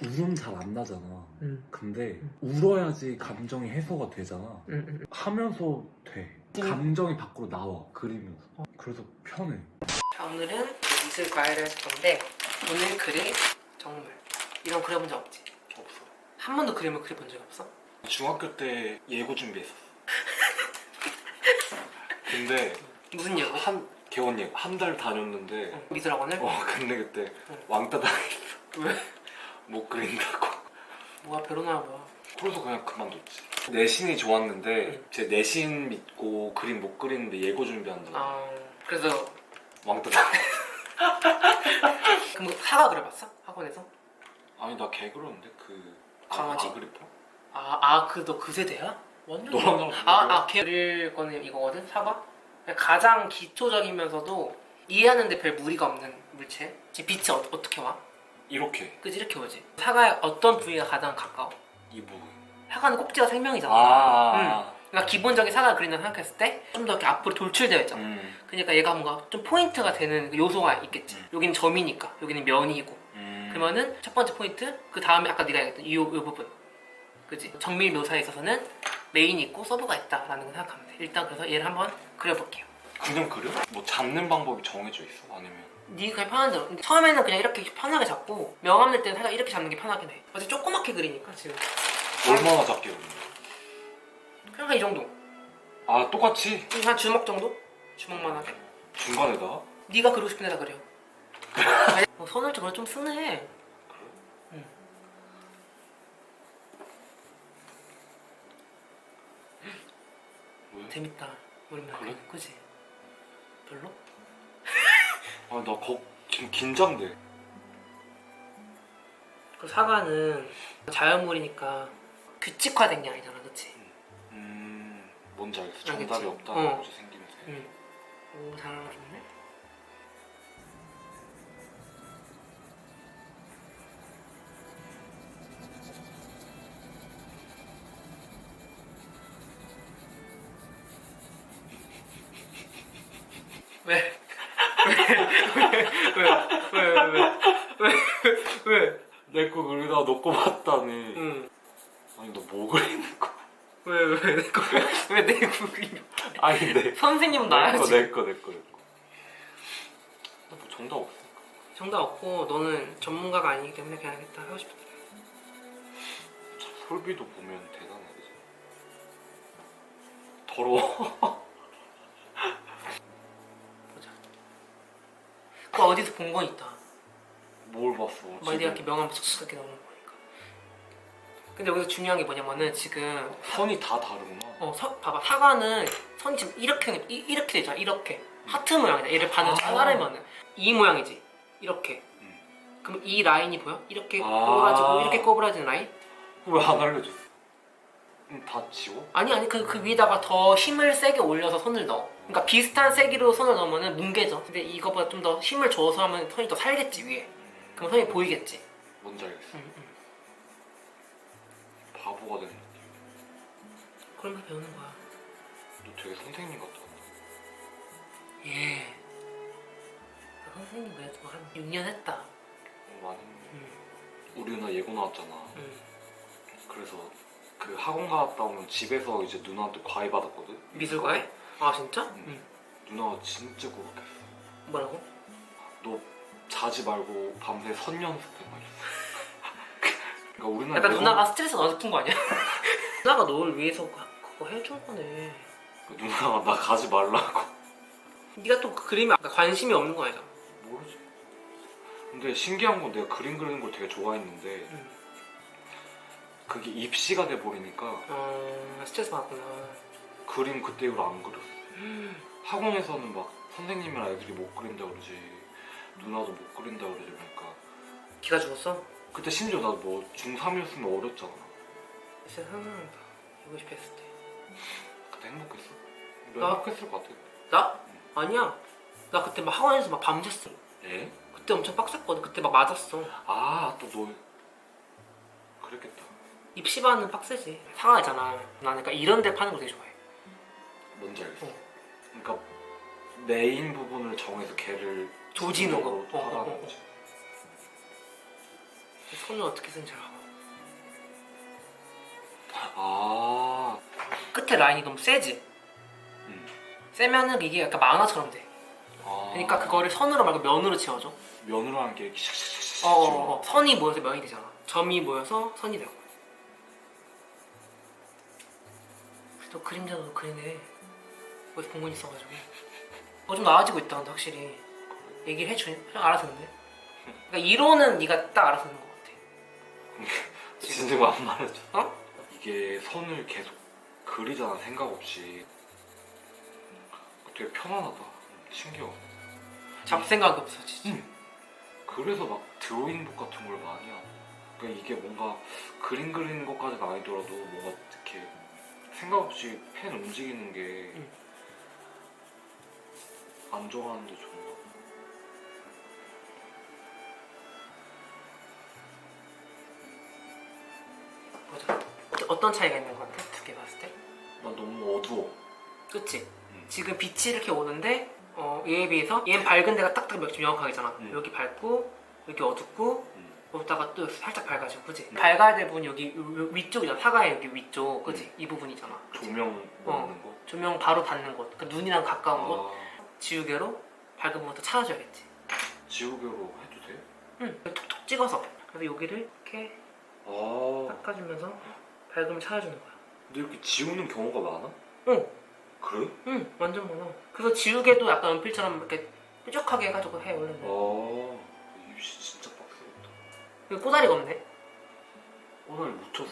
웃음 잘 안 나잖아. 응. 근데 울어야지 감정이 해소가 되잖아. 응. 하면서 돼. 감정이 밖으로 나와, 그리면서. 그래서 편해. 자, 오늘은 미술 과외를 해줄 건데 오늘 그릴 정말 이런 그려본 적 없지? 없어. 한 번도 그림을 그려본 적이 없어? 중학교 때 예고 준비했었어. 근데 무슨 예고? 개원 예고 한 달 다녔는데 미술학원을? 근데 그때 응. 왕따 당했어. 왜? 못 그린다고. 뭐가 별로나 뭐야. 그래서 그냥 그만뒀지. 내신이 좋았는데 제 내신 믿고 그림 못 그리는데 예고 준비한다고. 아, 그래서 왕따 당했어. 그럼 사과 그려봤어? 학원에서? 아니 나 개 그렸는데 강아지? 아그리파? 너 그 세대야? 완전. 너랑 나랑 걔 그릴 거는 이거거든? 사과? 가장 기초적이면서도 이해하는데 별 무리가 없는 물체. 지금 빛이 어떻게 와? 이렇게 그치, 이렇게 오지. 사과의 어떤 부위가 가장 가까워? 이 부분. 사과는 꼭지가 생명이잖아. 그러니까 기본적인 사과 그린다 생각했을 때 좀 더 이렇게 앞으로 돌출되어 있잖아. 그러니까 얘가 뭔가 좀 포인트가 되는 요소가 있겠지. 여기는 점이니까, 여기는 면이고. 그러면은 첫 번째 포인트, 그 다음에 아까 네가 얘기했던 이 부분, 그치? 정밀 묘사에 있어서는 메인이 있고 서브가 있다라는 걸 생각하면 돼. 일단 그래서 얘를 한번 그려볼게요. 그냥 그려? 뭐 잡는 방법이 정해져 있어? 아니면? 네가 그냥 편한 대로. 처음에는 그냥 이렇게 편하게 잡고 명암 낼 때는 살짝 이렇게 잡는 게 편하긴 해. 어차피 조그맣게 그리니까 지금. 얼마나 작게 그리는 그냥 한 이 정도. 아 똑같이? 한 주먹 정도? 주먹만 하게. 중간에다가? 네가 그리고 싶은 데다 그려. 손을 좀 쓰네. 응. 왜? 재밌다. 오랜만에. 그래? 그지? 별로? 나 지금 긴장돼. 그 사과는 자연물이니까 규칙화된 게 아니잖아, 그치? 뭔지 알겠어. 알겠지? 정답이 없다는 거지 생김새. 응. 오, 잘 알아줬네. 왜? 왜? 내 거 그리다 너 거 봤다니. 응. 아니 너 뭐 그리는 거야? 왜내 그림? 아니 선생님은 나야지. 내 거. 나뭐 정답 없으니까. 정답 없고 너는 전문가가 아니기 때문에 그냥 하겠다 하고 싶다. 솔비도 보면 대단해, 그치? 더러워. 보자. 그거 어디서 본 건 있다. 뭘 봤어? 막 네가 이렇게 명함 쏙쏙 이렇게 넣는 거니까. 근데 여기서 중요한 게 뭐냐면은 지금 선이 다 다르구나. 봐봐, 사과는 선이 지금 이렇게 되잖아. 이렇게 하트 모양이다. 얘를 반을 자르면은 이 모양이지. 이렇게. 그럼 이 라인이 보여? 이렇게 꼬부라지고 이렇게 꼬부라지는 라인? 왜 안 알려줬어? 다 지워? 아니 그 위에다가 더 힘을 세게 올려서 손을 넣어. 그러니까 비슷한 세기로 손을 넣으면은 뭉개져. 근데 이거보다 좀 더 힘을 줘서 하면 손이 더 살겠지 위에. 그럼 손이 보이겠지. 뭔지 알겠어. 응. 바보가 되는 느낌. 그러면서 배우는 거야. 너 되게 선생님 같다. 예. 선생님 그래도 한 6년 했다. 많이 했네. 우리 누나 예고 나왔잖아. 응. 그래서 그 학원 갔다 오면 집에서 이제 누나한테 과외 받았거든? 미술과에? 아 진짜? 응. 누나가 진짜 고백했어. 뭐라고? 너 자지 말고 밤새 선 연습해 막 이랬어. 그러니까 우리 누나 약간 누나가 스트레스 너무 푼 거 아니야? 누나가 널 위해서 그거 해준 거네. 누나가 나 가지 말라고. 네가 또 그 그림에 관심이 없는 거 아니잖아. 모르지. 근데 신기한 건 내가 그림 그리는 걸 되게 좋아했는데 그게 입시가 돼버리니까 스트레스 받았구나. 그림 그때 이후로 안 그렸어. 학원에서는 막 선생님이랑 애들이 못 그린다 그러지, 누나도 못 그린다 그러지. 그러니까 기가 죽었어? 그때 심지어 나도 뭐 중3이었으면 어렸잖아. 진짜 상상한다. 이거 싶어 했을 때. 그때 행복했어? 나? 행복했을 것 같아. 나? 아니야. 나 그때 막 학원에서 막 밤샜어. 에? 그때 엄청 빡셌거든. 그때 막 맞았어. 또 너 그랬겠다. 입시반은 빡세지. 사과잖아. 나는 그러니까 이런 데 파는 거 되게 좋아해. 뭔지 알겠어. 그러니까 메인 부분을 정해서 걔를 조지는 거. 하라는 거지. 손을 어떻게 쓰는지 알아. 아. 끝에 라인이 너무 세지? 세면은 이게 약간 만화처럼 돼. 아. 그러니까 그거를 선으로 말고 면으로 지워줘. 면으로 하는 게 이렇게 샥샥샥샥. 선이 모여서 면이 되잖아. 점이 모여서 선이 되고. 또 그림자도 그리네. 거기서 본건 있어가지고. 좀 나아지고 있다 근데 확실히. 얘기를 해주니? 그냥 알아듣네. 그러니까 이론은 네가 딱 알아듣는 것 같아. 진짜 이거 안 말해줘. 어? 이게 선을 계속 그리잖아 생각 없이. 되게 편안하다. 신기해. 잡생각이 없어지지. 그래서 막 드로잉북 같은 걸 많이 하고. 그러니까 이게 뭔가 그림 그리는 것까지는 아니더라도 뭔가 이렇게 생각 없이 펜 움직이는 게 안 좋아하는데 좋은 거. 보자. 어떤 차이가 있는 것 같아? 두 개 봤을 때? 나 너무 어두워. 그치? 지금 빛이 이렇게 오는데 얘에 비해서 얘는 밝은 데가 딱딱 명확하게잖아. 여기 밝고 여기 어둡고 거기다가 또 살짝 밝아지고 그치? 밝아야 될 부분이 여기 위쪽이잖아. 사과의 여기 위쪽 그치? 이 부분이잖아. 그치? 조명 넣는 거? 조명 바로 받는 곳. 그러니까 눈이랑 가까운 곳. 아, 지우개로 밝은 부분부터 찾아줘야겠지. 지우개로 해도 돼? 응. 톡톡 찍어서. 그래서 여기를 이렇게 아, 닦아주면서 밝음을 찾아주는 거야. 근데 이렇게 지우는 경우가 많아? 응. 그래? 응. 완전 많아. 그래서 지우개도 약간 연필처럼 이렇게 뾰족하게 해가지고 해 원래는. 입시 진짜 빡세겠다. 여기 꼬다리가 없네. 오늘 묻혔어.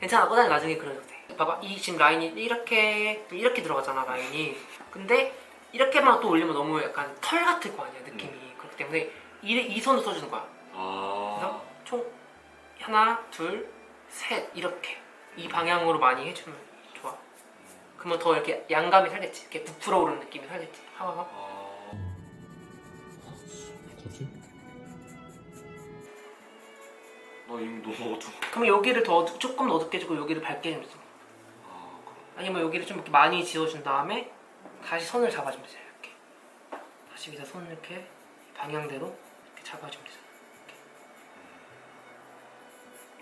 괜찮아. 꼬다리 나중에 그려도 돼. 봐봐. 이 지금 라인이 이렇게 들어가잖아 라인이. 근데 이렇게만 또 올리면 너무 약간 털 같을 거 아니야 느낌이. 그렇기 때문에 이 선을 써주는 거야. 그래서 총 하나, 둘, 셋 이렇게 이 방향으로 많이 해주면 좋아. 그러면 더 이렇게 양감이 살겠지. 이렇게 부풀어 오르는 느낌이 살겠지. 하와가. 뭐지? 나 이미 너무 어두워. 그러면 여기를 조금 더 어둡게 해주고 여기를 밝게 해주면 돼. 아니면 여기를 좀 이렇게 많이 지워준 다음에 다시 선을 잡아주면 되잖아. 이렇게 다시 여기다 손을 이렇게 방향대로 이렇게 잡아주면 되잖아. 이렇게.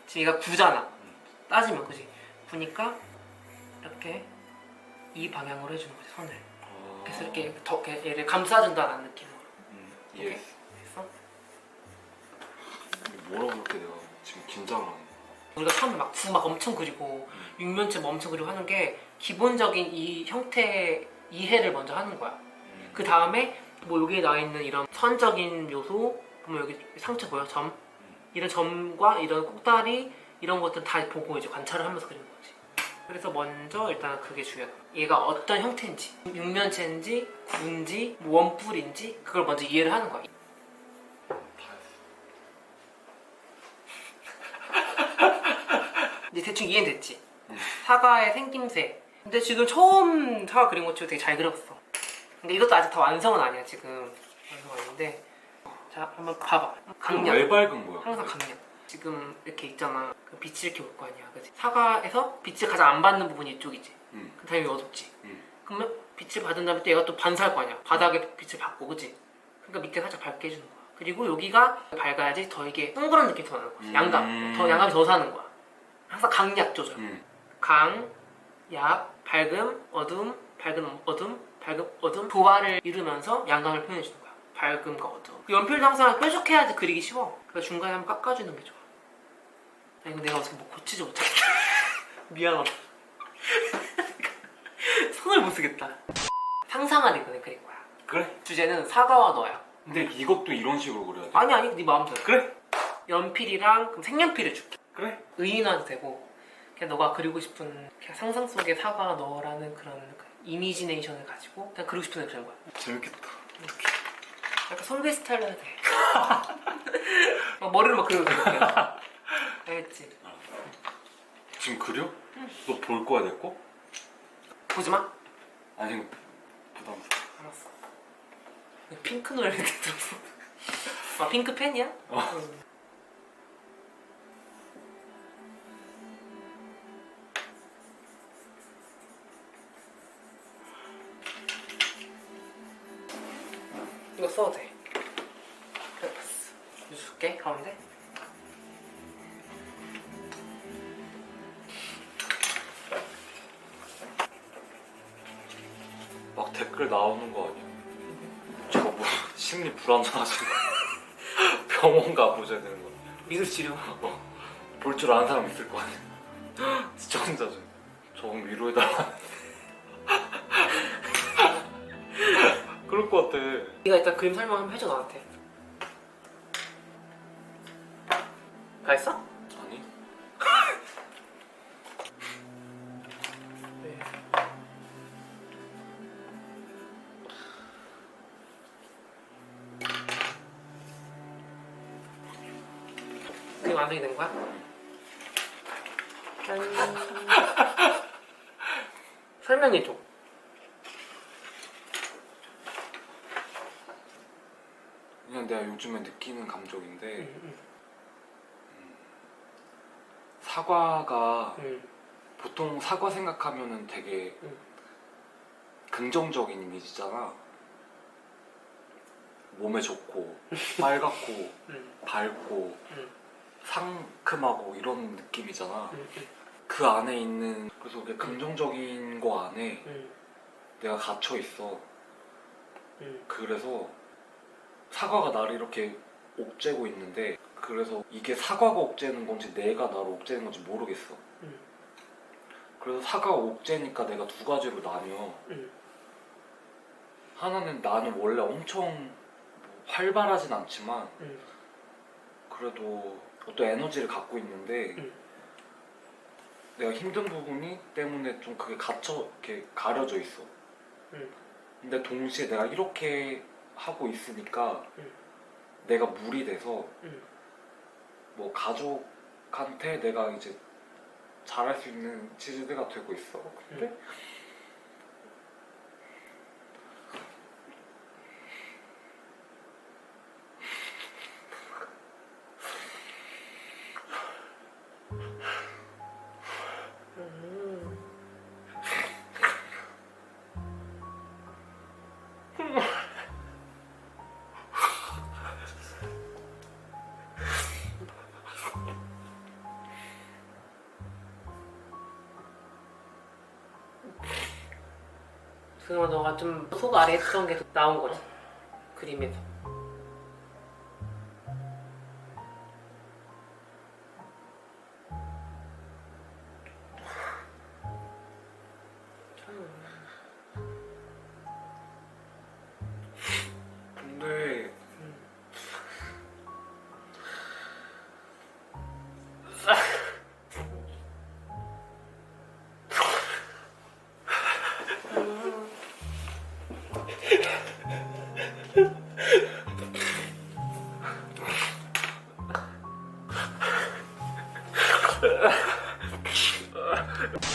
지금 얘가 구잖아. 따지면 그지? 구니까 이렇게 이 방향으로 해주는 거지 선을. 그래서 이렇게 더 이렇게 얘를 감싸준다는 느낌으로. 예. 됐어? 뭐라고 그렇게 내가 지금 긴장을 하는 거야? 우리가 처음에 막 구 막 엄청 그리고 육면체 엄청 그리고 하는 게 기본적인 이 형태 이해를 먼저 하는 거야. 그 다음에 뭐 여기에 나와 있는 이런 선적인 요소 보면 여기 상처 보여? 점? 이런 점과 이런 꼭다리 이런 것들 다 보고 이제 관찰을 하면서 그리는 거지. 그래서 먼저 일단 그게 중요해. 얘가 어떤 형태인지 육면체인지 구인지 뭐 원뿔인지 그걸 먼저 이해를 하는 거야. 이제 대충 이해는 됐지? 사과의 생김새. 근데 지금 처음 사과 그린 것 치고 되게 잘 그렸어. 근데 이것도 아직 다 완성은 아니야 지금. 완성 아닌데. 자 한번 봐봐. 강약. 왜 밝은 거야? 항상 강약. 지금 이렇게 있잖아. 그 빛이 이렇게 올 거 아니야, 그치? 사과에서 빛을 가장 안 받는 부분이 이쪽이지. 그 다음에 어둡지. 그러면 빛을 받은 다음에 또 얘가 또 반사할 거 아니야. 바닥에 빛을 받고, 그치? 그러니까 밑에 살짝 밝게 해주는 거야. 그리고 여기가 밝아야지 더 이게 동그란 느낌이 더 나는 거지. 양감. 더 양감이 더 사는 거야. 항상 강약 조절. 강, 약, 밝음, 어둠, 밝은 어둠, 밝음, 어둠 조화를 이루면서 양감을 표현해 주는 거야. 밝음과 어둠. 연필도 항상 뾰족해야지 그리기 쉬워. 그래서 중간에 한번 깎아주는 게 좋아. 야, 이거 내가 어떻게 뭐 고치지 못하겠다. 미안하다. 손을 못 쓰겠다. 상상한 이거는 그린 거야. 그래? 주제는 사과와 너야. 근데 이것도 이런 식으로 그려야 돼? 아니 네 마음대로. 그래? 연필이랑 그럼 색연필을 줄게. 그래? 의인화도 되고 그냥 너가 그리고 싶은 그냥 상상 속의 사과와 너라는 그런 이미지네이션을 가지고 그냥 그리고 싶은 애 그리는 거야. 재밌겠다. 이렇게. 약간 솔베 스타일로 해도 돼. 막 머리를 막 그려도 돼. 알겠지? 지금 그려? 너 볼 거야 내 거? 보지 마. 아니 부담스러워. 알았어. 핑크 노래 이렇게 들었어. 아 핑크 팬이야? 응. 이거 써도 돼. 그래 봤어. 유수. 줄게 가운데. 막 댓글 나오는 거 아니야? 저거 뭐 심리 불안정하신 병원 가보셔야 되는 거 아니야? 미술 치료. 볼 줄 아는 사람 있을 거 아니야? 시청자 중 조금 위로해달라. 그럴 것 같아. 네가 일단 그림 설명 한번 해줘 나한테. 다 했어? 아니? 네. 그림 완성이 된 거야? 짠. 설명해줘. 그냥 내가 요즘에 느끼는 감정인데 사과가 보통 사과 생각하면은 되게 긍정적인 이미지잖아. 몸에 좋고 빨갛고 밝고 상큼하고 이런 느낌이잖아. 그 안에 있는 그래서 그게 긍정적인 거 안에 내가 갇혀 있어. 그래서 사과가 나를 이렇게 옥죄고 있는데 그래서 이게 사과가 옥죄는 건지 내가 나를 옥죄는 건지 모르겠어. 그래서 사과가 옥죄니까 내가 두 가지로 나뉘어. 하나는 나는 원래 엄청 활발하진 않지만 그래도 어떤 에너지를 갖고 있는데 내가 힘든 부분이 때문에 좀 그게 이렇게 가려져 있어. 근데 동시에 내가 이렇게 하고 있으니까 내가 물이 돼서 뭐 가족한테 내가 이제 잘할 수 있는 지지대가 되고 있어. 근데 그러면 너가 좀 속 아래 했던 게 나온 거지 그림에서. 근데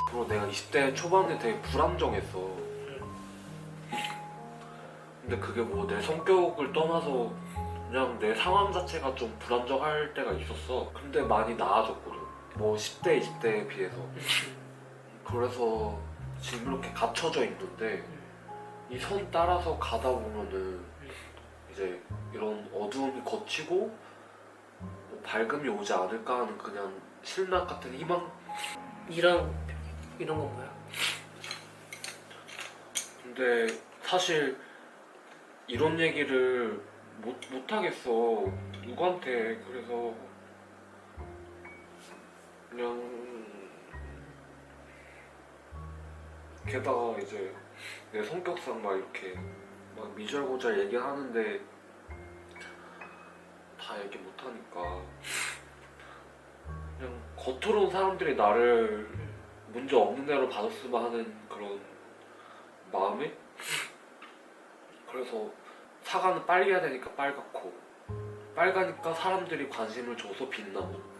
그리고 내가 20대 초반에 되게 불안정했어. 근데 그게 뭐 내 성격을 떠나서 그냥 내 상황 자체가 좀 불안정할 때가 있었어. 근데 많이 나아졌거든. 뭐 10대, 20대에 비해서. 그래서 지금 이렇게 갇혀져 있는데 이 선 따라서 가다 보면은 이제 이런 어두움이 걷히고 뭐 밝음이 오지 않을까 하는 그냥 실낱 같은 희망? 이런 건 뭐야? 근데 사실 이런 얘기를 못 하겠어 누구한테. 그래서 그냥 게다가 이제 내 성격상 막 이렇게 막 미절고절 얘기하는데 다 얘기 못 하니까 그냥 겉으로는 사람들이 나를 문제 없는 대로 봐줬으면 하는 그런 마음에. 그래서 사과는 빨개야 되니까 빨갛고 빨가니까 사람들이 관심을 줘서 빛나고.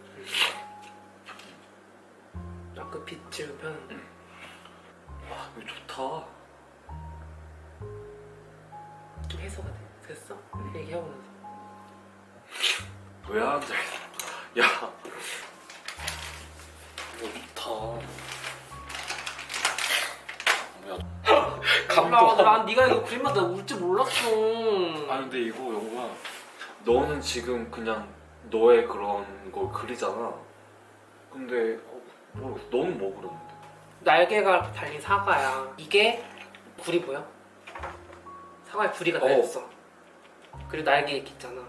그 빛 지우면 와 이거 좋다. 좀 해소가 돼. 됐어? 얘기하고 나서. 왜 앉아있어? 야 이거 좋다. 뭐야 감동. 난 네가 이거 그림마다 울 줄 몰랐어. 아니 근데 이거 영구야 너는 지금 그냥 너의 그런 걸 그리잖아. 근데 모르겠어. 너는 뭐 그렸는데? 날개가 달린 사과야. 이게 불이 보여? 사과에 부리가 달렸어. 그리고 날개 이렇게 있잖아.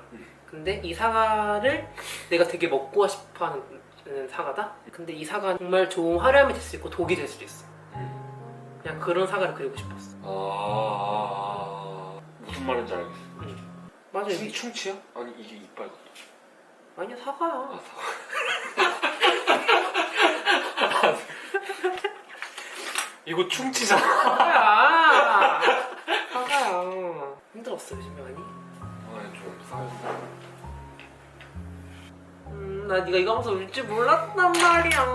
근데 이 사과를 내가 되게 먹고 싶어하는 사과다? 근데 이 사과는 정말 좋은 화려함이 될 수 있고 독이 될 수도 있어. 그냥 그런 사과를 그리고 싶었어. 무슨 말인지 알겠어. 맞아. 충치야? 아니 이게 이빨 같아. 아니야, 사과야. 이거 충치잖아. 사과야. 사과야. 힘들었어 요즘에 많이? 아니 좀 싸였어. 나 네가 이거 하면서 울 줄 몰랐단 말이야.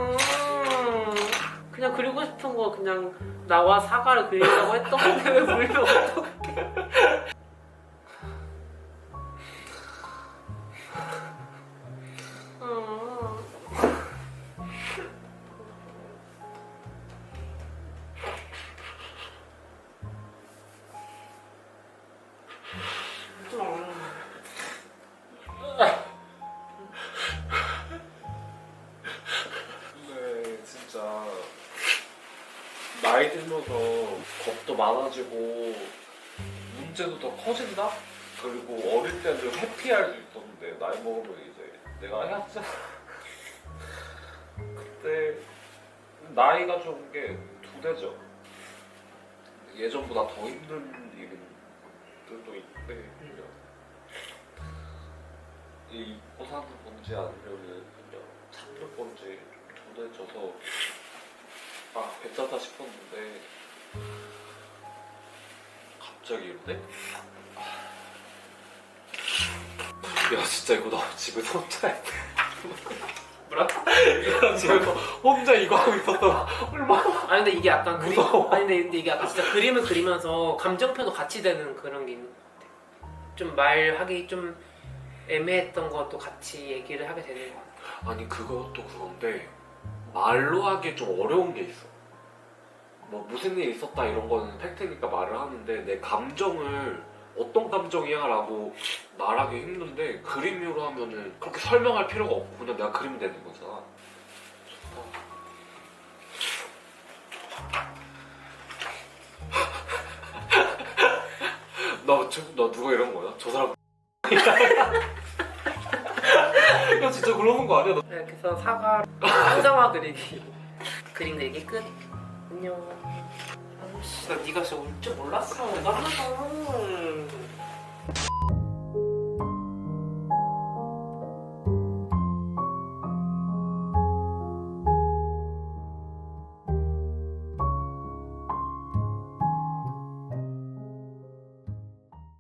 그냥 그리고 싶은 거 그냥 나와 사과를 그리려고 했던 건데 왜 울면 어떡해. 근데 진짜 나이 들면서 겁도 많아지고 문제도 더 커진다? 그리고 어릴 때는 회피할 수 있었는데 나이 먹으면 이제 내가 해야지. 그때 나이가 좀 게 두 배죠. 예전보다 더 힘든 일들도 있는데 이 입고 사는 건지 아니면 그냥 참는 건지 좀 도대쳐서 괜찮다 싶었는데 갑자기 이러네? 야 진짜 이거 나 집에서 혼자 해. 뭐라? 이거 집에서 혼자 이거 하고 있었다. 얼마나 아니 근데 이게 약간 무서워. 아니 근데 이게 약간 진짜 그림을 그리면서 감정표도 같이 되는 그런 게 있는 것 같아. 좀 말하기 좀 애매했던 것도 같이 얘기를 하게 되는 것 같아. 아니 그것도 그건데 말로 하기 좀 어려운 게 있어. 뭐 무슨 일이 있었다 이런 거는 팩트니까 말을 하는데 내 감정을 어떤 감정이야 라고 말하기 힘든데 그림으로 하면은 그렇게 설명할 필요가 없고 그냥 내가 그리면 되는 거잖아. 너 누가 이런 거야? 저 사람 야 진짜 그러는 거 아니야? 이렇게 해서 사과 상상화 그리기 그림 그리기 끝. 안녕. 아씨 나 네가 진짜 울 줄 몰랐어. 나 하나도.